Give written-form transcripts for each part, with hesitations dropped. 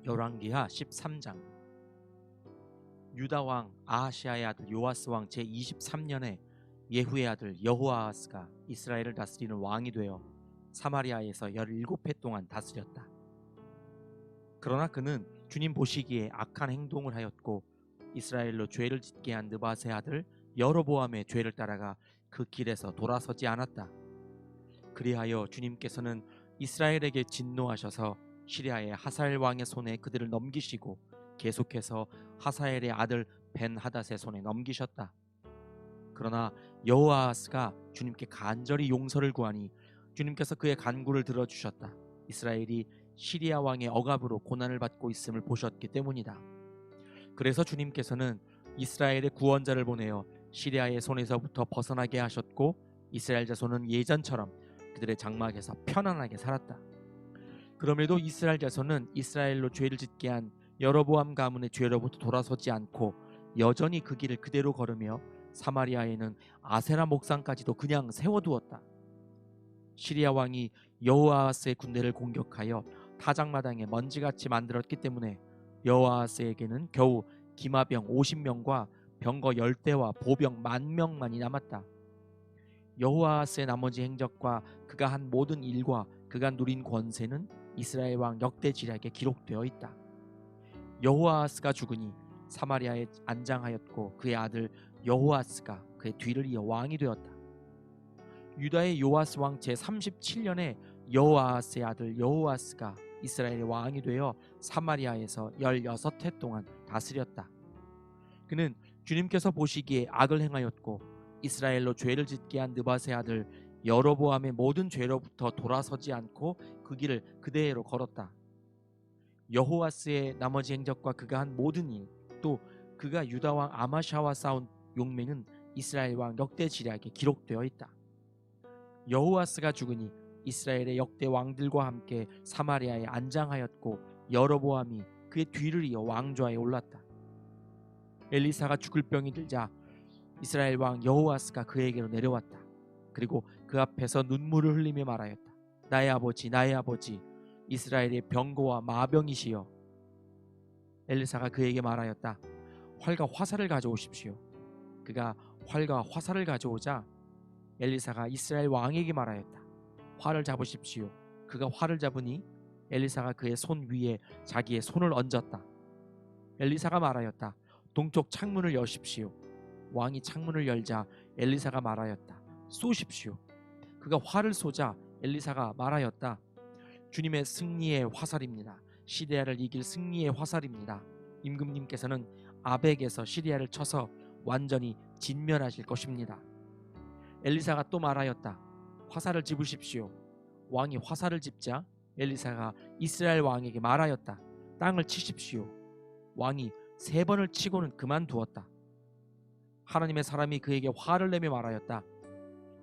열왕기하 13장. 유다 왕 아하시아의 아들 요아스 왕 제23년에 예후의 아들 여호아하스가 이스라엘을 다스리는 왕이 되어 사마리아에서 17해 동안 다스렸다. 그러나 그는 주님 보시기에 악한 행동을 하였고 이스라엘로 죄를 짓게 한 느밧의 아들 여로보암의 죄를 따라가 그 길에서 돌아서지 않았다. 그리하여 주님께서는 이스라엘에게 진노하셔서 시리아의 하사엘 왕의 손에 그들을 넘기시고 계속해서 하사엘의 아들 벤하닷의 손에 넘기셨다. 그러나 여호아하스가 주님께 간절히 용서를 구하니 주님께서 그의 간구를 들어주셨다. 이스라엘이 시리아 왕의 억압으로 고난을 받고 있음을 보셨기 때문이다. 그래서 주님께서는 이스라엘의 구원자를 보내어 시리아의 손에서부터 벗어나게 하셨고 이스라엘 자손은 예전처럼 그들의 장막에서 편안하게 살았다. 그럼에도 이스라엘 자손은 이스라엘로 죄를 짓게 한 여로보암 가문의 죄로부터 돌아서지 않고 여전히 그 길을 그대로 걸으며 사마리아에는 아세라 목상까지도 그냥 세워두었다. 시리아 왕이 여호아하스의 군대를 공격하여 타작마당에 먼지같이 만들었기 때문에 여호아하스에게는 겨우 기마병 50명과 병거 10대와 보병 10,000명만이 남았다. 여호아하스의 나머지 행적과 그가 한 모든 일과 그가 누린 권세는 이스라엘 왕 역대지략에 기록되어 있다. 여호아하스가 죽으니 사마리아에 안장하였고 그의 아들 여호아스가 그의 뒤를 이어 왕이 되었다. 유다의 요아스 왕 제37년에 여호아하스의 아들 여호아스가 이스라엘의 왕이 되어 사마리아에서 16해 동안 다스렸다. 그는 주님께서 보시기에 악을 행하였고 이스라엘로 죄를 짓게 한 느밧의 아들 여로보암의 모든 죄로부터 돌아서지 않고 그 길을 그대로 걸었다. 여호아스의 나머지 행적과 그가 한 모든 일, 또 그가 유다 왕 아마샤와 싸운 용맹은 이스라엘 왕 역대지략에 기록되어 있다. 여호아스가 죽으니 이스라엘의 역대 왕들과 함께 사마리아에 안장하였고 여로보암이 그의 뒤를 이어 왕좌에 올랐다. 엘리사가 죽을 병이 들자 이스라엘 왕 여호아스가 그에게로 내려왔다. 그리고 그 앞에서 눈물을 흘리며 말하였다. 나의 아버지, 나의 아버지, 이스라엘의 병거와 마병이시여. 엘리사가 그에게 말하였다. 활과 화살을 가져오십시오. 그가 활과 화살을 가져오자 엘리사가 이스라엘 왕에게 말하였다. 활을 잡으십시오. 그가 활을 잡으니 엘리사가 그의 손 위에 자기의 손을 얹었다. 엘리사가 말하였다. 동쪽 창문을 여십시오. 왕이 창문을 열자 엘리사가 말하였다. 쏘십시오. 그가 활을 쏘자 엘리사가 말하였다. 주님의 승리의 화살입니다. 시리아를 이길 승리의 화살입니다. 임금님께서는 아벡에서 시리아를 쳐서 완전히 진멸하실 것입니다. 엘리사가 또 말하였다. 화살을 집으십시오. 왕이 화살을 집자 엘리사가 이스라엘 왕에게 말하였다. 땅을 치십시오. 왕이 3번을 치고는 그만두었다. 하나님의 사람이 그에게 화를 내며 말하였다.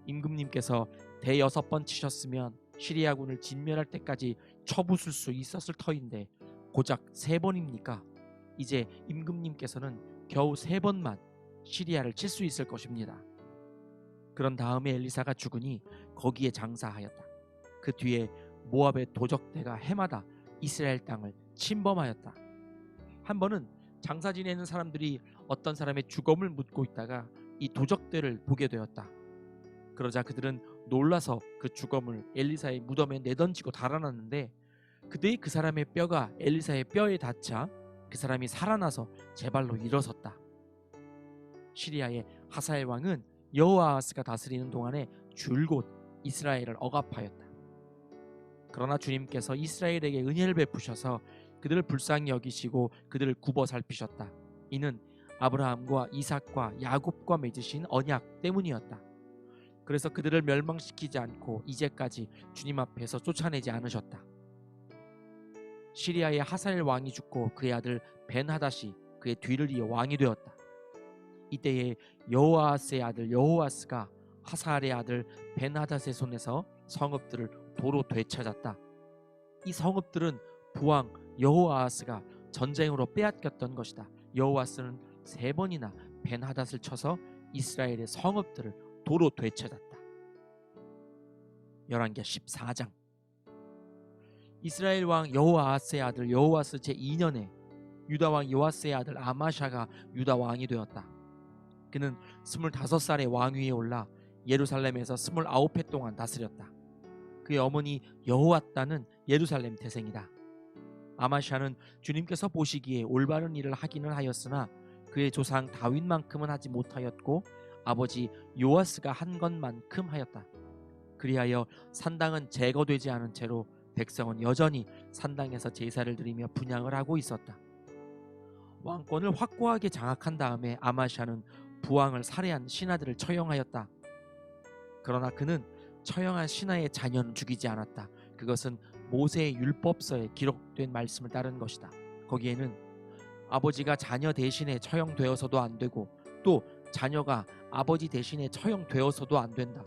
임금님께서 6번 치셨으면 시리아군을 진멸할 때까지 쳐부술 수 있었을 터인데 고작 3번입니까? 이제 임금님께서는 겨우 3번만 시리아를 칠 수 있을 것입니다. 그런 다음에 엘리사가 죽으니 거기에 장사하였다. 그 뒤에 모압의 도적대가 해마다 이스라엘 땅을 침범하였다. 한 번은 장사 지내는 사람들이 어떤 사람의 죽음을 묻고 있다가 이 도적대를 보게 되었다. 그러자 그들은 놀라서 그 죽음을 엘리사의 무덤에 내던지고 달아났는데 그때 그 사람의 뼈가 엘리사의 뼈에 닿자 그 사람이 살아나서 제 발로 일어섰다. 시리아의 하사엘 왕은 여호아하스가 다스리는 동안에 줄곧 이스라엘을 억압하였다. 그러나 주님께서 이스라엘에게 은혜를 베푸셔서 그들을 불쌍히 여기시고 그들을 굽어 살피셨다. 이는 아브라함과 이삭과 야곱과 맺으신 언약 때문이었다. 그래서 그들을 멸망시키지 않고 이제까지 주님 앞에서 쫓아내지 않으셨다. 시리아의 하사엘 왕이 죽고 그의 아들 벤하닷이 그의 뒤를 이어 왕이 되었다. 이때에 여호아하스의 아들 여호아스가 하사엘의 아들 벤하닷의 손에서 성읍들을 도로 되찾았다. 이 성읍들은 부왕 여호아하스가 전쟁으로 빼앗겼던 것이다. 여호아스는 3번이나 벤하닷을 쳐서 이스라엘의 성읍들을 도로 되찾았다. 열왕기하 14장. 이스라엘 왕 여호아하스의 아들 여호아스 제2년에 유다 왕 요아스의 아들 아마샤가 유다 왕이 되었다. 그는 25살에 왕위에 올라 예루살렘에서 29해 동안 다스렸다. 그의 어머니 여호왔다는 예루살렘 태생이다. 아마샤는 주님께서 보시기에 올바른 일을 하기는 하였으나 그의 조상 다윗만큼은 하지 못하였고 아버지 요아스가 한 것만큼 하였다. 그리하여 산당은 제거되지 않은 채로 백성은 여전히 산당에서 제사를 드리며 분향을 하고 있었다. 왕권을 확고하게 장악한 다음에 아마샤는 부왕을 살해한 신하들을 처형하였다. 그러나 그는 처형한 신하의 자녀는 죽이지 않았다. 그것은 모세의 율법서에 기록된 말씀을 따른 것이다. 거기에는 아버지가 자녀 대신에 처형되어서도 안 되고 또 자녀가 아버지 대신에 처형되어서도 안 된다.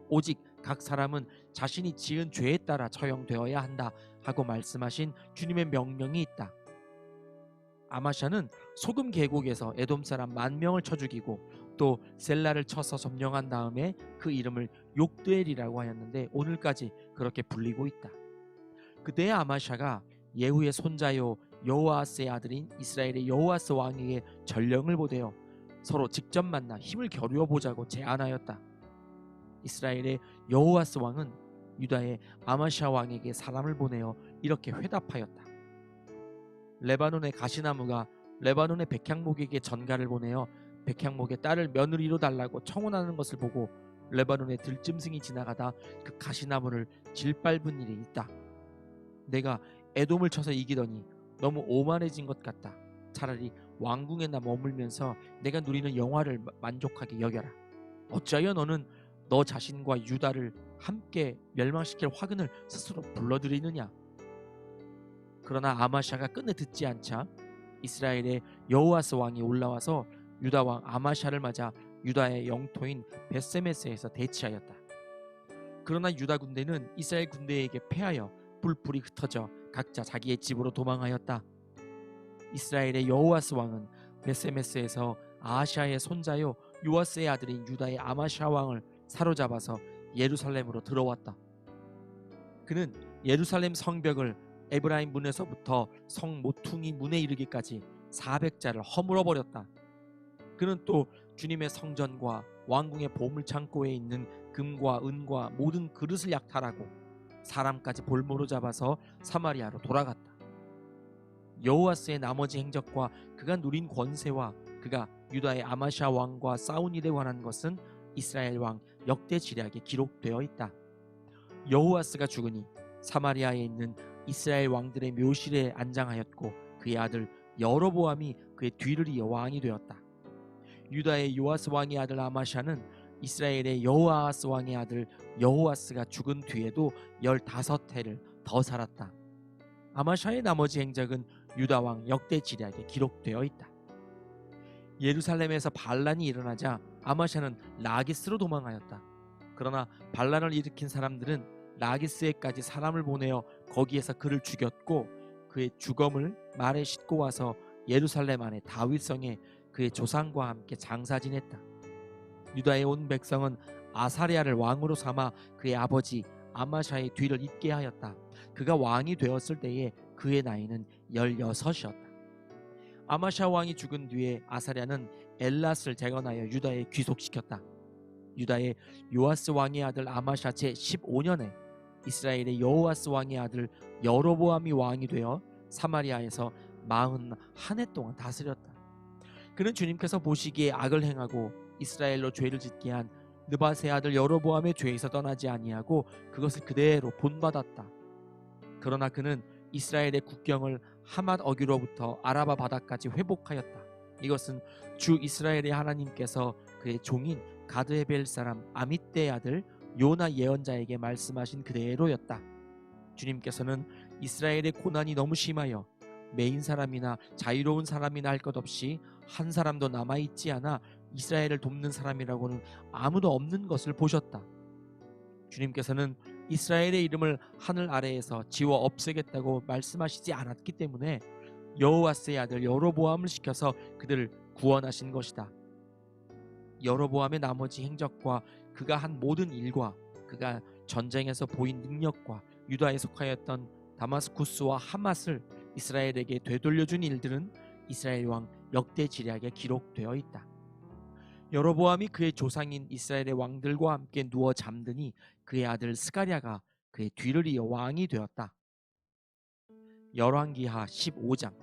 오직 각 사람은 자신이 지은 죄에 따라 처형되어야 한다 하고 말씀하신 주님의 명령이 있다. 아마샤는 소금 계곡에서 에돔 사람 10,000명을 쳐 죽이고 또 셀라를 쳐서 점령한 다음에 그 이름을 욕드엘이라고 하였는데 오늘까지 그렇게 불리고 있다. 그때의 아마샤가 예후의 손자요 여호아스의 아들인 이스라엘의 여호아스 왕에게 전령을 보내어 서로 직접 만나 힘을 겨루어 보자고 제안하였다. 이스라엘의 여호아스 왕은 유다의 아마샤 왕에게 사람을 보내어 이렇게 회답하였다. 레바논의 가시나무가 레바논의 백향목에게 전가를 보내어 백향목의 딸을 며느리로 달라고 청혼하는 것을 보고 레바논의 들짐승이 지나가다 그 가시나무를 짓밟은 일이 있다. 내가 에돔을 쳐서 이기더니 너무 오만해진 것 같다. 차라리 왕궁에나 머물면서 내가 누리는 영화를 만족하게 여겨라. 어찌하여 너는 너 자신과 유다를 함께 멸망시킬 화근을 스스로 불러들이느냐. 그러나 아마샤가 끝내 듣지 않자 이스라엘의 여호아스 왕이 올라와서 유다 왕 아마샤를 맞아 유다의 영토인 벳세메스에서 대치하였다. 그러나 유다 군대는 이스라엘 군대에게 패하여 뿔뿔이 흩어져 각자 자기의 집으로 도망하였다. 이스라엘의 여호아스 왕은 벳세메스에서 아하샤의 손자요 요아스의 아들인 유다의 아마샤 왕을 사로잡아서 예루살렘으로 들어왔다. 그는 예루살렘 성벽을 에브라임 문에서부터 성 모퉁이 문에 이르기까지 400자를 허물어 버렸다. 그는 또 주님의 성전과 왕궁의 보물창고에 있는 금과 은과 모든 그릇을 약탈하고 사람까지 볼모로 잡아서 사마리아로 돌아갔다. 여호아스의 나머지 행적과 그가 누린 권세와 그가 유다의 아마샤 왕과 싸운 일에 관한 것은 이스라엘 왕 역대지략에 기록되어 있다. 여호아스가 죽으니 사마리아에 있는 이스라엘 왕들의 묘실에 안장하였고 그의 아들 여로보암이 그의 뒤를 이어 왕이 되었다. 유다의 요아스 왕의 아들 아마샤는 이스라엘의 여호아스 왕의 아들 여호아스가 죽은 뒤에도 15해를 더 살았다. 아마샤의 나머지 행적은 유다 왕 역대지략에 기록되어 있다. 예루살렘에서 반란이 일어나자 아마샤는 라기스로 도망하였다. 그러나 반란을 일으킨 사람들은 라기스에까지 사람을 보내어 거기에서 그를 죽였고 그의 주검을 말에 싣고 와서 예루살렘 안의 다윗성에 그의 조상과 함께 장사 지냈다. 유다의 온 백성은 아사랴를 왕으로 삼아 그의 아버지 아마샤의 뒤를 잇게 하였다. 그가 왕이 되었을 때에 그의 나이는 16이었다. 아마샤 왕이 죽은 뒤에 아사랴는 엘랏을 재건하여 유다에 귀속시켰다. 유다의 요아스 왕의 아들 아마샤 제15년에 이스라엘의 여호아스 왕의 아들 여로보암이 왕이 되어 사마리아에서 41해 동안 다스렸다. 그는 주님께서 보시기에 악을 행하고 이스라엘로 죄를 짓게 한 느밧의 아들 여로보암의 죄에서 떠나지 아니하고 그것을 그대로 본받았다. 그러나 그는 이스라엘의 국경을 하맛 어귀로부터 아라바 바다까지 회복하였다. 이것은 주 이스라엘의 하나님께서 그의 종인 가드헤벨 사람 아밋대의 아들 요나 예언자에게 말씀하신 그대로였다. 주님께서는 이스라엘의 고난이 너무 심하여 메인 사람이나 자유로운 사람이나 할 것 없이 한 사람도 남아있지 않아 이스라엘을 돕는 사람이라고는 아무도 없는 것을 보셨다. 주님께서는 이스라엘의 이름을 하늘 아래에서 지워 없애겠다고 말씀하시지 않았기 때문에 여호아스의 아들 여로보암을 시켜서 그들을 구원하신 것이다. 여로보암의 나머지 행적과 그가 한 모든 일과 그가 전쟁에서 보인 능력과 유다에 속하였던 다마스쿠스와 하맛을 이스라엘에게 되돌려준 일들은 이스라엘 왕 역대지략에 기록되어 있다. 여로보암이 그의 조상인 이스라엘의 왕들과 함께 누워 잠드니 그의 아들 스가랴가 그의 뒤를 이어 왕이 되었다. 열왕기하 15장.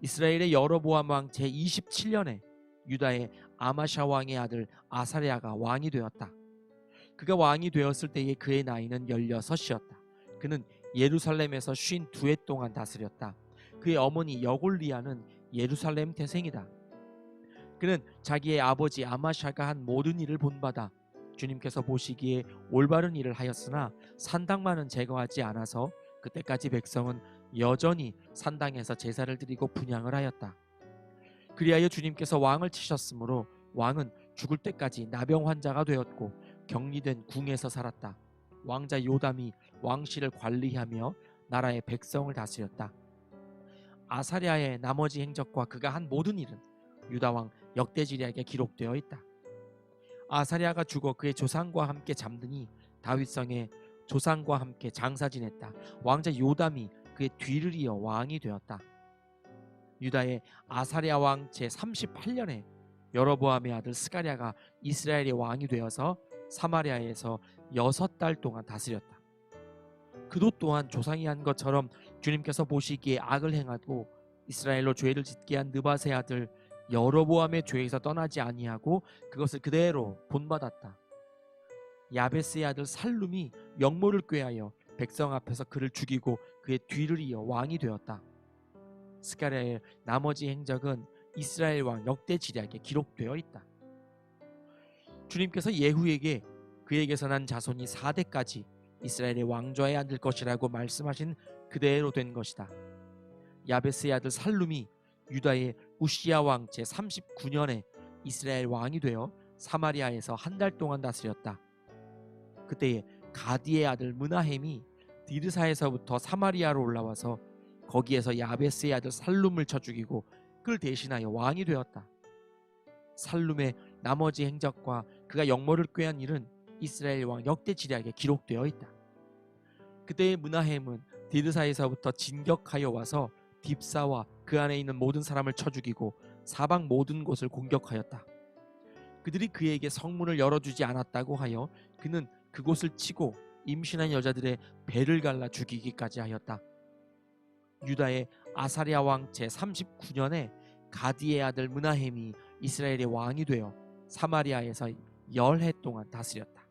이스라엘의 여로보암 왕 제27년에 유다의 아마샤 왕의 아들 아사랴가 왕이 되었다. 그가 왕이 되었을 때에 그의 나이는 16이었다. 그는 예루살렘에서 52해 동안 다스렸다. 그의 어머니 여골리아는 예루살렘 태생이다. 그는 자기의 아버지 아마샤가 한 모든 일을 본받아 주님께서 보시기에 올바른 일을 하였으나 산당만은 제거하지 않아서 그때까지 백성은 여전히 산당에서 제사를 드리고 분향을 하였다. 그리하여 주님께서 왕을 치셨으므로 왕은 죽을 때까지 나병 환자가 되었고 격리된 궁에서 살았다. 왕자 요담이 왕실을 관리하며 나라의 백성을 다스렸다. 아사랴의 나머지 행적과 그가 한 모든 일은 유다 왕 역대지략에 기록되어 있다. 아사랴가 죽어 그의 조상과 함께 잠드니 다윗성에 조상과 함께 장사 지냈다. 왕자 요담이 그의 뒤를 이어 왕이 되었다. 유다의 아사랴 왕 제38년에 여로보암의 아들 스가랴가 이스라엘의 왕이 되어서 사마리아에서 6달 동안 다스렸다. 그도 또한 조상이 한 것처럼 주님께서 보시기에 악을 행하고 이스라엘로 죄를 짓게 한 느밧의 아들 여로보암의 죄에서 떠나지 아니하고 그것을 그대로 본받았다. 야베스의 아들 살룸이 영모를 꾀하여 백성 앞에서 그를 죽이고 그의 뒤를 이어 왕이 되었다. 스가랴의 나머지 행적은 이스라엘 왕 역대지략에 기록되어 있다. 주님께서 예후에게 그에게서 난 자손이 4대까지 이스라엘의 왕좌에 앉을 것이라고 말씀하신 그대로 된 것이다. 야베스의 아들 살룸이 유다의 우시야 왕 제39년에 이스라엘 왕이 되어 사마리아에서 한 달 동안 다스렸다. 그때에 가디의 아들 므나헴이 디르사에서부터 사마리아로 올라와서 거기에서 야베스의 아들 살룸을 쳐 죽이고 그를 대신하여 왕이 되었다. 살룸의 나머지 행적과 그가 역모를 꾀한 일은 이스라엘 왕 역대지략에 기록되어 있다. 그때의 므나헴은 디르사에서부터 진격하여 와서 딥사와 그 안에 있는 모든 사람을 쳐 죽이고 사방 모든 곳을 공격하였다. 그들이 그에게 성문을 열어주지 않았다고 하여 그는 그곳을 치고 임신한 여자들의 배를 갈라 죽이기까지 하였다. 유다의 아사랴 왕 제39년에 가디의 아들 므나헴이 이스라엘의 왕이 되어 사마리아에서 10해 동안 다스렸다.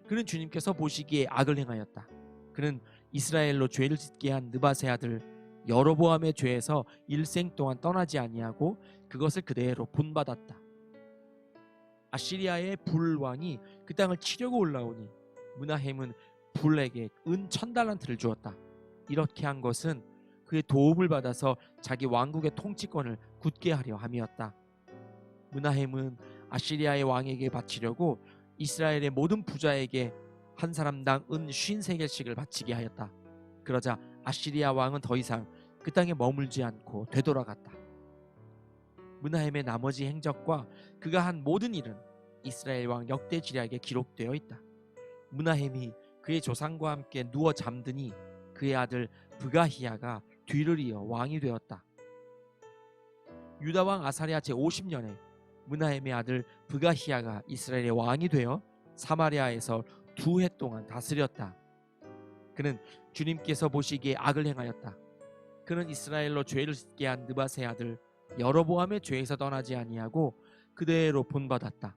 그는 주님께서 보시기에 악을 행하였다. 그는 이스라엘로 죄를 짓게 한 느밧의 아들 여로보암의 죄에서 일생 동안 떠나지 아니하고 그것을 그대로 본받았다. 아시리아의 불 왕이 그 땅을 치려고 올라오니 므나헴은 불에게 은 1000달란트를 주었다. 이렇게 한 것은 그의 도움을 받아서 자기 왕국의 통치권을 굳게 하려 함이었다. 므나헴은 아시리아의 왕에게 바치려고 이스라엘의 모든 부자에게 한 사람당 은 53개씩을 바치게 하였다. 그러자 아시리아 왕은 더 이상 그 땅에 머물지 않고 되돌아갔다. 므나헴의 나머지 행적과 그가 한 모든 일은 이스라엘 왕 역대지략에 기록되어 있다. 므나헴이 그의 조상과 함께 누워 잠드니 그의 아들 브가히야가 뒤를 이어 왕이 되었다. 유다 왕 아사랴 제50년에 므나헴의 아들 브가히야가 이스라엘의 왕이 되어 사마리아에서 2해 동안 다스렸다. 그는 주님께서 보시기에 악을 행하였다. 그는 이스라엘로 죄를 짓게 한 느밧의 아들 여로보암의 죄에서 떠나지 아니하고 그대로 본받았다.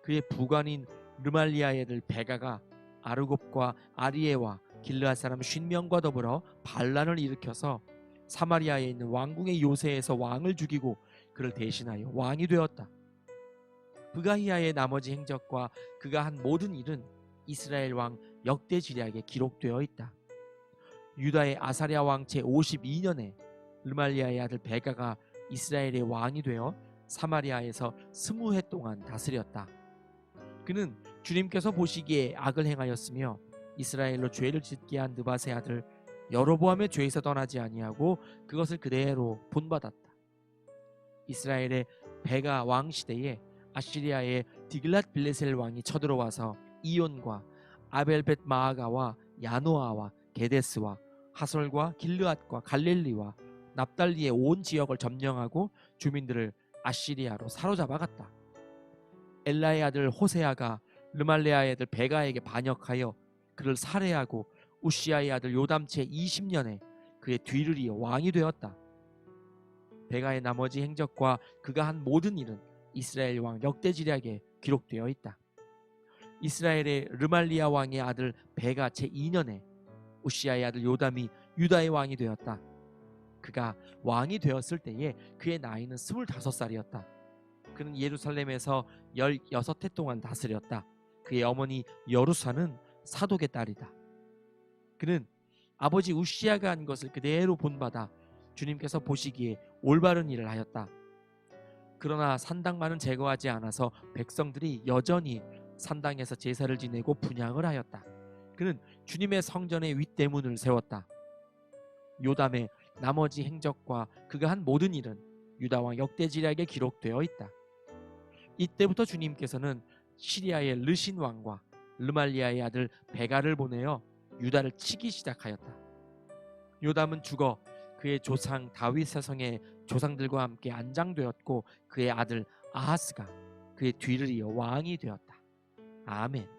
그의 부관인 르말리아의 아들 베가가 아르곱과 아리에와 길르앗 사람 50명과 더불어 반란을 일으켜서 사마리아에 있는 왕궁의 요새에서 왕을 죽이고 그를 대신하여 왕이 되었다. 브가히야의 나머지 행적과 그가 한 모든 일은 이스라엘 왕 역대지략에 기록되어 있다. 유다의 아사랴 왕 제52년에 르말리아의 아들 베가가 이스라엘의 왕이 되어 사마리아에서 20해 동안 다스렸다. 그는 주님께서 보시기에 악을 행하였으며 이스라엘로 죄를 짓게 한 느밧의 아들 여로보암의 죄에서 떠나지 아니하고 그것을 그대로 본받았다. 이스라엘의 베가 왕 시대에 아시리아의 디글랏 빌레셀 왕이 쳐들어와서 이온과 아벨벳 마아가와 야노아와 게데스와 하솔과 길르앗과 갈릴리와 납달리의 온 지역을 점령하고 주민들을 아시리아로 사로잡아 갔다. 엘라의 아들 호세아가 르말레아의 아들 베가에게 반역하여 그를 살해하고 우시아의 아들 요담 제 20년에 그의 뒤를 이어 왕이 되었다. 베가의 나머지 행적과 그가 한 모든 일은 이스라엘 왕 역대지략에 기록되어 있다. 이스라엘의 르말리아 왕의 아들 베가 제 2년에 우시아의 아들 요담이 유다의 왕이 되었다. 그가 왕이 되었을 때에 그의 나이는 25살이었다. 그는 예루살렘에서 16해 동안 다스렸다. 그의 어머니 여루사는 사독의 딸이다. 그는 아버지 우시아가 한 것을 그대로 본받아 주님께서 보시기에 올바른 일을 하였다. 그러나 산당만은 제거하지 않아서 백성들이 여전히 산당에서 제사를 지내고 분향을 하였다. 그는 주님의 성전의 윗대문을 세웠다. 요담의 나머지 행적과 그가 한 모든 일은 유다왕 역대지략에 기록되어 있다. 이때부터 주님께서는 시리아의 르신 왕과 르말리아의 아들 베가를 보내어 유다를 치기 시작하였다. 요담은 죽어 그의 조상 다윗의 성에 조상들과 함께 안장되었고 그의 아들 아하스가 그의 뒤를 이어 왕이 되었다. 아멘.